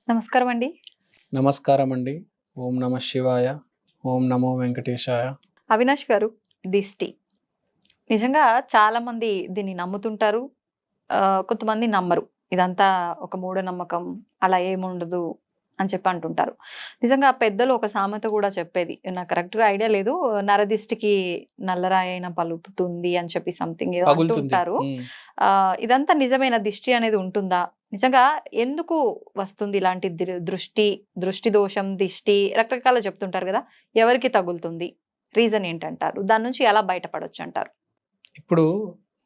నమస్కారం అండి. నమస్కారం అండి. ఓం నమ శివాయ. ఓం నమో వెంకటేశాయ. అవినాష్ గారు, దిష్టి నిజంగా చాలామంది దీన్ని నమ్ముతుంటారు. కొంతమంది నమ్మరు. ఇదంతా ఒక మూఢనమ్మకం, అలా ఏముండదు అని చెప్పి అంటుంటారు. నిజంగా పెద్దలు ఒక సామెత కూడా చెప్పేది. నాకు కరెక్ట్‌గా ఐడియా లేదు. నరదిష్టికి నల్లరాయైన పలుకుతుంది అని చెప్పి సంథింగ్ ఏదో అంటూ పగులుతుంది. ఉంటారు. ఇదంతా నిజమేనా? దిష్టి అనేది ఉంటుందా? నిజంగా ఎందుకు వస్తుంది ఇలాంటి దృష్టి దోషం, దిష్టి రకరకాలుగా చెప్తుంటారు కదా! ఎవరికి తగులుతుంది? రీజన్ ఏంటంటారు? దాని నుంచి ఎలా బయటపడొచ్చంటారు? ఇప్పుడు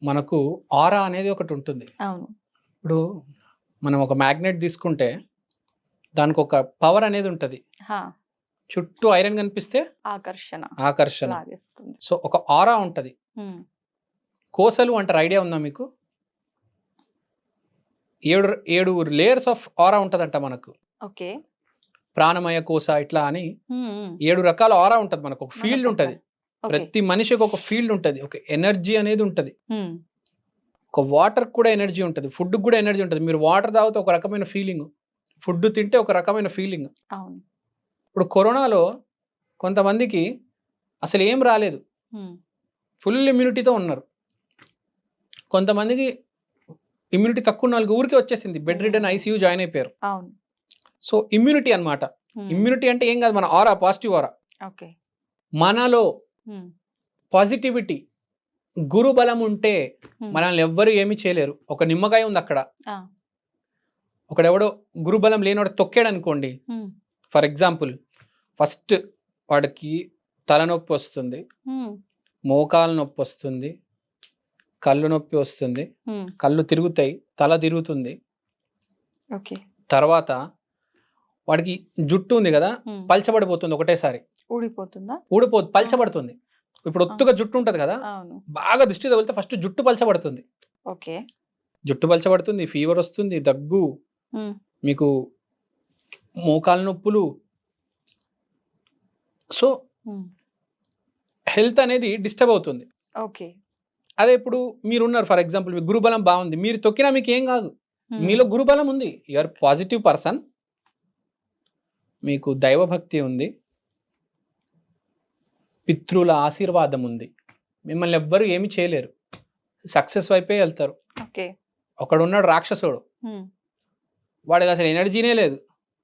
మనకు ఆరా అనేది ఒకటుంటుంది. అవును. ఇప్పుడు మనం ఒక మ్యాగ్నెట్ తీసుకుంటే దానికొక పవర్ అనేది ఉంటది. హా! చుట్టూ ఐరన్ కనిపిస్తే ఆకర్షణ ఆకర్షణ. లాగేస్తుంది. సో, ఒక ఆరా ఉంటది. హ్మ్. కోసలు అంటారు, ఐడియా ఉందా మీకు? 7 లేయర్స్ ఆఫ్ ఆరా ఉంటదంట మనకు. ఓకే. ప్రాణమయ కోశ ఇట్లా అని హ్మ్. హ్మ్. 7 రకాల ఆరా ఉంటది మనకు. ఒక ఫీల్డ్ మనకొక ఉంటది. ఓకే. ప్రతి మనిషికి ఒక ఫీల్డ్ ఉంటది. ఒక ఎనర్జీ అనేది ఉంటది. హ్మ్. ఒక వాటర్‌కి కూడా ఎనర్జీ ఉంటది. ఫుడ్‌కి కూడా ఎనర్జీ ఉంటది. మీరు వాటర్ తాగితే ఒక రకమైన ఫీలింగ్. ఫుడ్ తింటే ఒక రకమైన ఫీలింగ్. అవును. ఇప్పుడు కరోనాలో కొంతమందికి అసలు ఏం రాలేదు. హ్మ్. ఫుల్ ఇమ్యూనిటీతో ఉన్నారు. కొంతమందికి ఇమ్యూనిటీ తక్కువ ఉన్న వాళ్ళకి ఊరికే వచ్చేసింది. బెడ్ రిడెన్ ఐసీయూ జాయిన్ అయిపోయారు. అవును. సో, ఇమ్యూనిటీ అన్నమాట. హ్మ్. ఇమ్యూనిటీ అంటే ఏం కాదు, మన ఆరా, పాజిటివ్ ఆరా. ఓకే. మనలో హ్మ్. పాజిటివిటీ, గురు బలం ఉంటే హ్మ్. మనల్ని ఎవ్వరు ఏమీ చేయలేరు. ఒక నిమ్మకాయ ఉంది అక్కడ. ఆ! ఒకడెవడో గురుబలం లేనివాడు తొక్కాడు అనుకోండి. హ్మ్. ఫర్ ఎగ్జాంపుల్, ఫస్ట్ వాడికి తలనొప్పి వస్తుంది, హ్మ్. మోకాలు నొప్పి వస్తుంది, కళ్ళు నొప్పి వస్తుంది, హ్మ్. కళ్ళు తిరుగుతాయి, తల తిరుగుతుంది. ఓకే. తర్వాత వాడికి జుట్టు ఉంది కదా, హ్మ్. పల్చబడిపోతుంది ఒకటేసారి. ఊడిపోతుందా? ఊడిపోతుంది, ఆ! పల్చబడుతుంది. ఇప్పుడు ఆ! ఒత్తుగా జుట్టు ఉంటుంది కదా, అవును. బాగా దృష్టి తగిలితే ఫస్ట్ జుట్టు పల్చబడుతుంది. ఓకే. జుట్టు పల్చబడుతుంది, ఫీవర్ వస్తుంది, దగ్గు, హ్మ్. మీకు మోకాలు నొప్పులు. సో, హ్మ్. హెల్త్ అనేది డిస్టర్బ్ అవుతుంది. ఓకే. అదే ఇప్పుడు మీరున్నారు, ఫర్ ఎగ్జాంపుల్ మీకు గురుబలం బాగుంది, మీరు తొక్కినా మీకు ఏం కాదు. హ్మ్. మీలో గురుబలం ఉంది, యు ఆర్ పాజిటివ్ పర్సన్, మీకు దైవభక్తి ఉంది, పితృల ఆశీర్వాదం ఉంది, మిమ్మల్ని ఎవ్వరు ఏమి చేయలేరు, సక్సెస్ వైపే వెళ్తారు. ఓకే. ఒకడున్నాడు రాక్షసుడు, హ్మ్. వాడికి అసలు ఎనర్జీనే లేదు,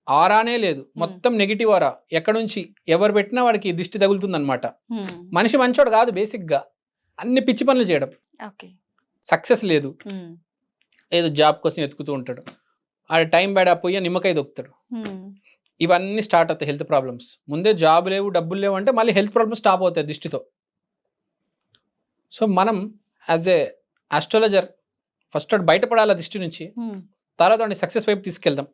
ఆరానే లేదు, హ్మ్. మొత్తం నెగిటివ్ ఆరా. ఎక్కడ నుంచి ఎవరు పెట్టినా వాడికి దిష్టి తగులుతుందన్నమాట. హ్మ్. మనిషి మంచోడు కాదు బేసిక్గా, అన్ని పిచ్చి పనులు చేయడం, ఓకే. సక్సెస్ లేదు, హ్మ్. ఏదో జాబ్ కోసం ఎతుకుతూ ఉంటాడు, ఆడ టైం బ్యాడ్ పోయి నిమ్మకాయ దొక్కుతాడు. హ్మ్. ఇవన్నీ స్టార్ట్ అవుతాయి హెల్త్ ప్రాబ్లమ్స్. ముందే జాబ్ లేవు, డబ్బులు లేవు అంటే మళ్ళీ హెల్త్ ప్రాబ్లమ్స్ స్టాప్ అవుతాయి దిష్టితో. సో, మనం యాజ్ ఏ ఆస్ట్రాలజర్ ఫస్ట్ వాడు బయటపడాలి ఆ దిష్టి నుంచి, హ్మ్. తర్వాత వాడిని సక్సెస్ వైపు తీసుకెళ్దాం.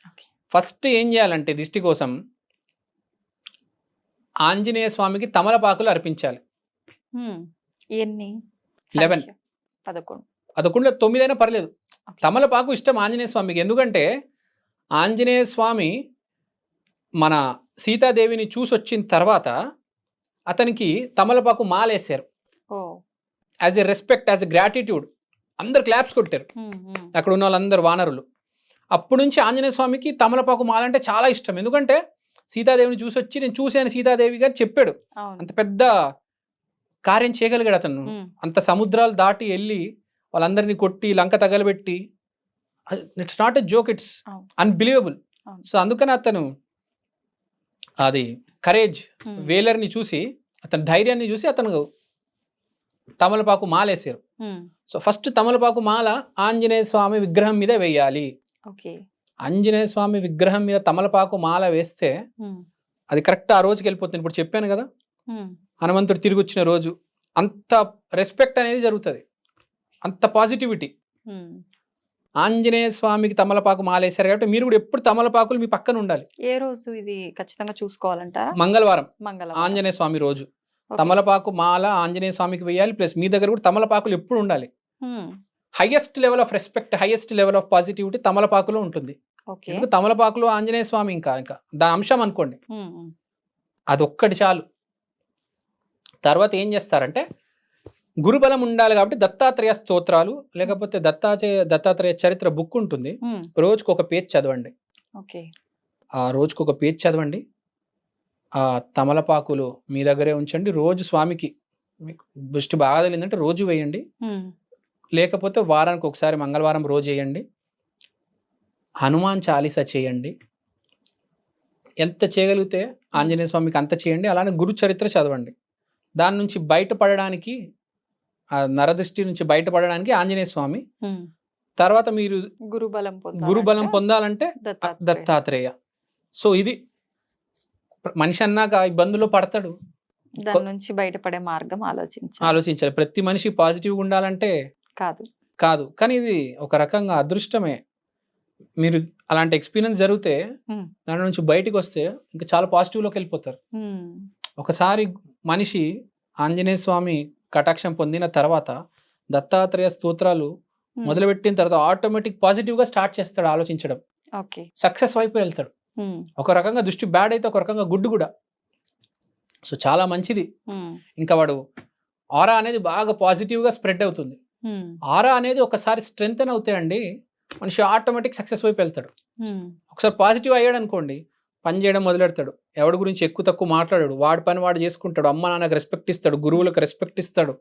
ఓకే. ఫస్ట్ ఏం చేయాలంటే దిష్టి కోసం ఆంజనేయ స్వామికి తమలపాకులు అర్పించాలి. హ్మ్. ఎన్ని? 11, సంఖ్య 11. 11లో 9 అయినా పర్లేదు. ఓకే. తమలపాకు ఇష్టం ఆంజనేయ స్వామికి. ఎందుకంటే ఆంజనేయ స్వామి మన సీతాదేవిని చూసొచ్చిన తర్వాత అతనికి తమలపాకు మాలేశారు. Oh! As a respect, as a gratitude అందరు క్లాప్స్ కొట్టారు, హ్మ్. హ్మ్. అక్కడ ఉన్న వాళ్ళందరూ వానరులు. అప్పటి నుంచి ఆంజనేయ స్వామికి తమలపాకు మాల అంటే చాలా ఇష్టం. ఎందుకంటే సీతాదేవిని చూసొచ్చి నేను చూశాను సీతాదేవి గారు చెప్పాడు. అవును. అంత పెద్ద కార్యం చేయగలిగాడు అతను. హ్మ్. అంత సముద్రాలు దాటి వెళ్ళి వాళ్ళందరినీ కొట్టి లంక తగలబెట్టి, it's not a joke, it's అవును. అన్బిలీవబుల్. అవును. సో, అందుకని అతను అది కరేజ్, హ్మ్. వేలర్ని చూసి, అతని ధైర్యాన్ని చూసి అతను తమలపాకు మాలేశారు. హ్మ్. సో, ఫస్ట్ తమలపాకు మాల ఆంజనేయ స్వామి విగ్రహం మీద వేయాలి. ఓకే. ఆంజనేయ స్వామి విగ్రహం మీద తమలపాకు మాల వేస్తే హ్మ్. అది కరెక్ట్ ఆ రోజుకి వెళ్ళిపోతుంది. ఇప్పుడు చెప్పాను కదా, హ్మ్. హనుమంతుడు తిరిగి వచ్చిన రోజు అంత రెస్పెక్ట్ అనేది జరుగుతుంది, అంత పాజిటివిటీ. హ్మ్. ఆంజనేయ స్వామికి తమలపాకు మాలేశారు కాబట్టి మీరు కూడా ఎప్పుడు తమలపాకులు మీ పక్కన ఉండాలి. ఏ రోజు ఇది ఖచ్చితంగా చూసుకోవాలంటారా? మంగళవారం మంగళవారం. ఆంజనేయ స్వామి రోజు ఓకే. తమలపాకు మాల ఆంజనేయ స్వామికి వేయాలి. ప్లస్ మీ దగ్గర కూడా తమలపాకులు ఎప్పుడు ఉండాలి. హ్మ్. Highest level of respect, highest level of positivity తమలపాకులో ఉంటుంది. ఓకే. ఎందుకు తమలపాకులో ఆంజనేయ స్వామి ఇంకా దాని అంశం అనుకోండి, హ్మ్. హ్మ్. అదొక్కటి చాలు. తర్వాత ఏం చేస్తారంటే గురుబలం ఉండాలి కాబట్టి దత్తాత్రేయ స్తోత్రాలు, లేకపోతే దత్తాత్రేయ చరిత్ర బుక్ ఉంటుంది, హ్మ్. రోజుకు ఒక పేజ్ చదవండి. ఓకే. ఆ రోజుకి ఒక పేజ్ చదవండి. ఆ తమలపాకులు మీ దగ్గరే ఉంచండి. రోజు స్వామికి మీకు దృష్టి బాగా తగిలిందంటే రోజు వేయండి. హ్మ్. లేకపోతే వారానికి ఒకసారి మంగళవారం రోజు వేయండి. హనుమాన్ చాలీసా చేయండి. ఎంత చేయగలిగితే ఆంజనేయ స్వామికి అంత చేయండి. అలానే గురు చరిత్ర చదవండి. దాని నుంచి బయటపడడానికి ఆ నరదృష్టి నుంచి బయటపడడానికి ఆంజనేయ స్వామి. హ్మ్. తర్వాత మీరు గురుబలం గురుబలం పొందాలంటే పొందాలంటే దత్తాత్రేయ. దత్తాత్రేయ. సో ఇది మనిషి అన్నాక ఇబ్బందుల్లో పడతాడు. దాని నుంచి బయటపడే మార్గం ఆలోచించాలి. ఆలోచించాలి. ప్రతి మనిషి పాజిటివ్‌గా ఉండాలంటే కాదు. కాదు. కానీ ఇది ఒక రకంగా అదృష్టమే. మీరు అలాంటి ఎక్స్‌పీరియన్స్ జరిగితే హ్మ్. దాని నుంచి బయటికొస్తే ఇంకా చాలా పాజిటివ్‌లోకెళ్ళిపోతారు. హ్మ్. ఒకసారి మనిషి ఆంజనేయ స్వామి కటాక్షం పొందిన తర్వాత దత్తాత్రేయ స్తోత్రాలు హ్మ్. మొదలుపెట్టిన తర్వాత ఆటోమేటిక్ పాజిటివ్‌గా స్టార్ట్ చేస్తాడు ఆలోచించడం. ఓకే. సక్సెస్ వైపు వెళ్తాడు. హ్మ్. ఒక రకంగా దృష్టి బ్యాడ్ అయితే ఒక రకంగా గుడ్ కూడా. సో చాలా మంచిది. హ్మ్. ఇంకా వాడు ఆరా అనేది బాగా పాజిటివ్‌గా స్ప్రెడ్ అవుతుంది. హ్మ్. ఆరా అనేది ఒకసారి స్ట్రెంథెన్ అవుతే అండి మనిషి ఆటోమేటిక్ సక్సెస్ వైపు వెళ్తాడు. హ్మ్. ఒకసారి పాజిటివ్ అయ్యాడనుకోండి పని చేయడం మొదలెడతాడు. ఎవడి గురించి ఎక్కువ తక్కువ మాట్లాడాడు. వాడి పని వాడు చేసుకుంటాడు. అమ్మ నాన్నకి రెస్పెక్ట్ ఇస్తాడు. గురువులకు రెస్పెక్ట్ ఇస్తాడు.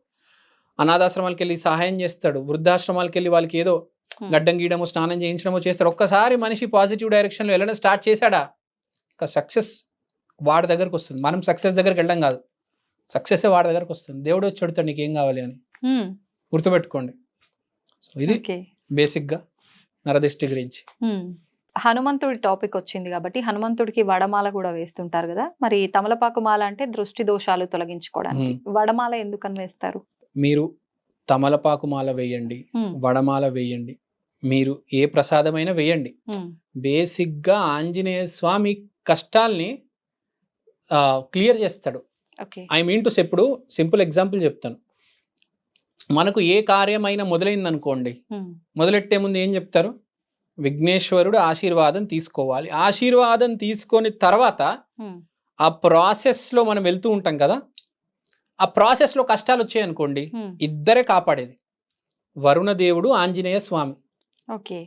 అనాథాశ్రమాలకెళ్ళి సహాయం చేస్తాడు. వృద్ధాశ్రమాలకెళ్ళి వాళ్ళకి ఏదో హ్మ్. గడ్డం గీయడమో, స్నానం చేయించడమో చేస్తాడు. ఒక్కసారి మనిషి పాజిటివ్ డైరెక్షన్‌లో వెళ్ళడం స్టార్ట్ చేశాడా, ఇక సక్సెస్ వాడి దగ్గరకొస్తుంది. మనం సక్సెస్ దగ్గరికెళ్ళడం కాదు. సక్సెస్సే వాడి దగ్గరకొస్తుంది. దేవుడే వచ్చి అడుగుతాడు నీకేం కావాలి అని. హ్మ్. గుర్తుపెట్టుకోండి. సో ఇది ఓకే. బేసిక్‌గా నరదిష్టి గురించి. హ్మ్. హనుమంతుడి టాపిక్ వచ్చింది కాబట్టి హనుమంతుడికి వడమాల కూడా వేస్తుంటారు గదా! మరి తమలపాకు మాల అంటే దృష్టి దోషాలు తొలగించుకోవడానికి. వడమాల ఎందుకని వేస్తారు? మీరు తమలపాకు మాల వేయండి. హ్మ్. వడమాల వేయండి. మీరు ఏ ప్రసాదమైనా వేయండి. హ్మ్. బేసిక్‌గా ఆంజనేయ స్వామి కష్టాల్ని క్లియర్ చేస్తాడు. Okay. I mean to say ఇప్పుడు సింపుల్ ఎగ్జాంపుల్ చెప్తాను. మనకు ఏ కార్యమైనా మొదలైందనుకోండి. హ్మ్. మొదలెట్టే ముందు ఏం చెప్తారు? విఘ్నేశ్వరుడు ఆశీర్వాదం తీసుకోవాలి. ఆశీర్వాదం తీసుకొని తర్వాత హ్మ్. ఆ ప్రాసెస్‌లో మనం వెళ్తూ ఉంటాం కదా! ఆ ప్రాసెస్‌లో కష్టాలొచ్చాయనుకోండి, హ్మ్. ఇద్దరే కాపాడేది. వరుణదేవుడు, ఆంజనేయ స్వామి. ఓకే.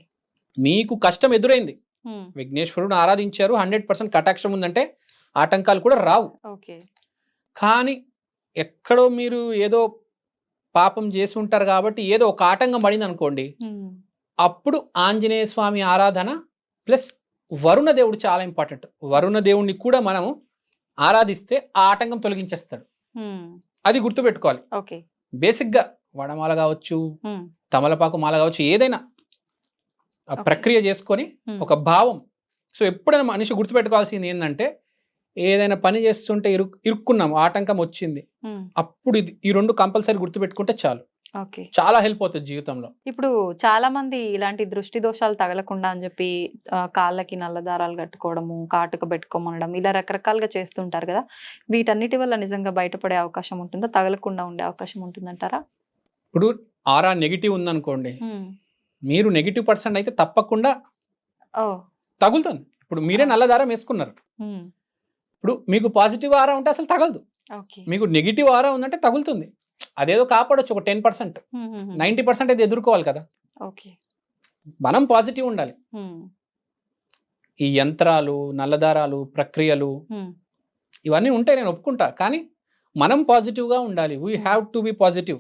మీకు కష్టం ఎదురైంది. హ్మ్. విఘ్నేశ్వరుడిని ఆరాధించారు. 100% కటాక్షం ఉందంటే ఆటంకాలు కూడా రావు. ఓకే. కానీ ఎక్కడో మీరు ఏదో పాపం చేసి ఉంటారు కాబట్టి ఏదో ఒక ఆటంకం పడిందనుకోండి, హ్మ్. అప్పుడు ఆంజనేయ స్వామి ఆరాధన ప్లస్ వరుణ దేవుడు చాలా ఇంపార్టెంట్. వరుణ దేవుడిని కూడా మనం ఆరాధిస్తే ఆ ఆటంకం తొలగించేస్తాడు. హ్మ్. అది గుర్తుపెట్టుకోవాలి. ఓకే. బేసిక్‌గా వడమాల కావచ్చు, హ్మ్. తమలపాకు మాల కావచ్చు, ఏదైనా ఆ ఓకే. ప్రక్రియ చేసుకొని హ్మ్. ఒక భావం. సో ఎప్పుడైనా మనిషి గుర్తుపెట్టుకోవాల్సింది ఏందంటే, ఏదైనా పని చేస్తుంటే ఇరుక్కున్నాం, ఆటంకం వచ్చింది. హ్మ్. అప్పుడు ఈ 2 కంపల్సరీ గుర్తుపెట్టుకుంటే చాలు. ఓకే. చాలా హెల్ప్ అవుతది జీవితంలో. ఇప్పుడు చాలా మంది ఇలాంటి దృష్టి దోషాలు తగలకుండా అని చెప్పి కాళ్ళకి నల్ల దారాలు కట్టుకోవడము, కాటుక పెట్టుకోమనడం ఇలా రకరకాలుగా చేస్తుంటారు కదా! వీటన్నిటి వల్ల నిజంగా బయటపడే అవకాశం ఉంటుందా? తగలకుండా ఉండే అవకాశం ఉంటుందంటారా? ఇప్పుడు ఆరా నెగెటివ్ ఉందనుకోండి, హ్మ్. మీరు నెగెటివ్ పర్సన్ అయితే తప్పకుండా ఓహ్! తగులుతుంది. ఇప్పుడు మీరే ఆ! నల్ల దారం వేసుకున్నారు. హ్మ్. ఇప్పుడు మీకు పాజిటివ్ ఆరా ఉంటే అసలు తగలదు. ఓకే. మీకు నెగెటివ్ ఆరా ఉందంటే తగులుతుంది. అదేదో కాపాడొచ్చు ఒక 10%. హుహుహు. 90% అయితే ఎదుర్కోవాలి కదా! ఓకే. మనం పాజిటివ్ ఉండాలి. హ్మ్. ఈ యంత్రాలు, నల్లదారాలు, ప్రక్రియలు హ్మ్. ఇవన్నీ ఉంటాయి నేను ఒప్పుకుంటా. కానీ మనం పాజిటివ్‌గా ఉండాలి. వి హ్మ్. Have to be positive.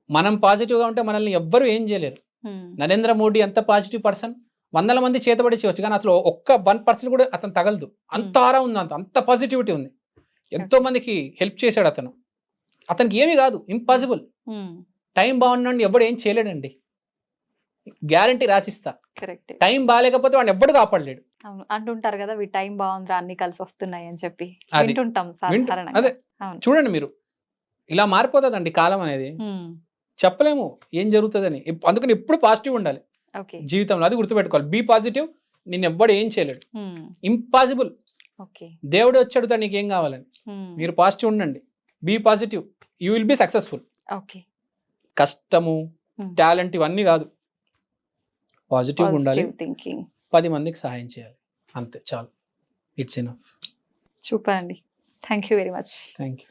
మనం పాజిటివ్‌గా ఉంటే మనల్ని ఎవ్వరు ఏం చేయలేరు. హ్మ్. నరేంద్ర మోడీ ఎంత పాజిటివ్ పర్సన్. వందల మంది చేతబడి చేయొచ్చు. కానీ అసలు ఒక్క 1% కూడా అతను తగలదు. హ్మ్. అంత ఆరా ఉంది. అంత పాజిటివిటీ ఉంది. ఎంతో ఓకే. మందికి హెల్ప్ చేశాడు అతను. అతనికి ఏమీ కాదు. ఇంపాసిబుల్. హ్మ్. టైం బాగున్నోడిని ఎవ్వడు ఏం చేయలేడండి. గ్యారంటీ రాసిస్తా. కరెక్టే. టైం బాలేకపోతే వాడిని ఎవ్వడు కాపాడలేడు. అవును. అంటుంటారు గదా! టైం బావుందిరా అన్నీ కలిసొస్తున్నాయి అని చెప్పి. అది. వింటుంటాం వింటూ సాధారణంగా. అదే. అవును. చూడండి మీరు. ఇలా మారిపోతదండి కాలం అనేది. హ్మ్. చెప్పలేము ఏం జరుగుతదని. అందుకని ఎప్పుడు పాజిటివ్ ఉండాలి ఓకే. జీవితంలో. అది గుర్తుపెట్టుకోవాలి. Be positive. నిన్నెవ్వడు ఏం చేయలేడు. హ్మ్. ఇంపాసిబుల్. ఓకే. దేవుడే వచ్చి అడుగుతాడు నీకేం కావాలని. హ్మ్. మీరు పాజిటివ్ ఉండండి. Be positive. You will be successful. Okay. కష్టము, హ్మ్. టాలెంట్ ఇవన్నీ కాదు. పాజిటివ్‌గా ఉండాలి. Positive thinking. 10 మందికి సహాయం చేయాలి. అంతే చాలు. It's enough. సూపర్ అండి. Thank you very much. Thank you.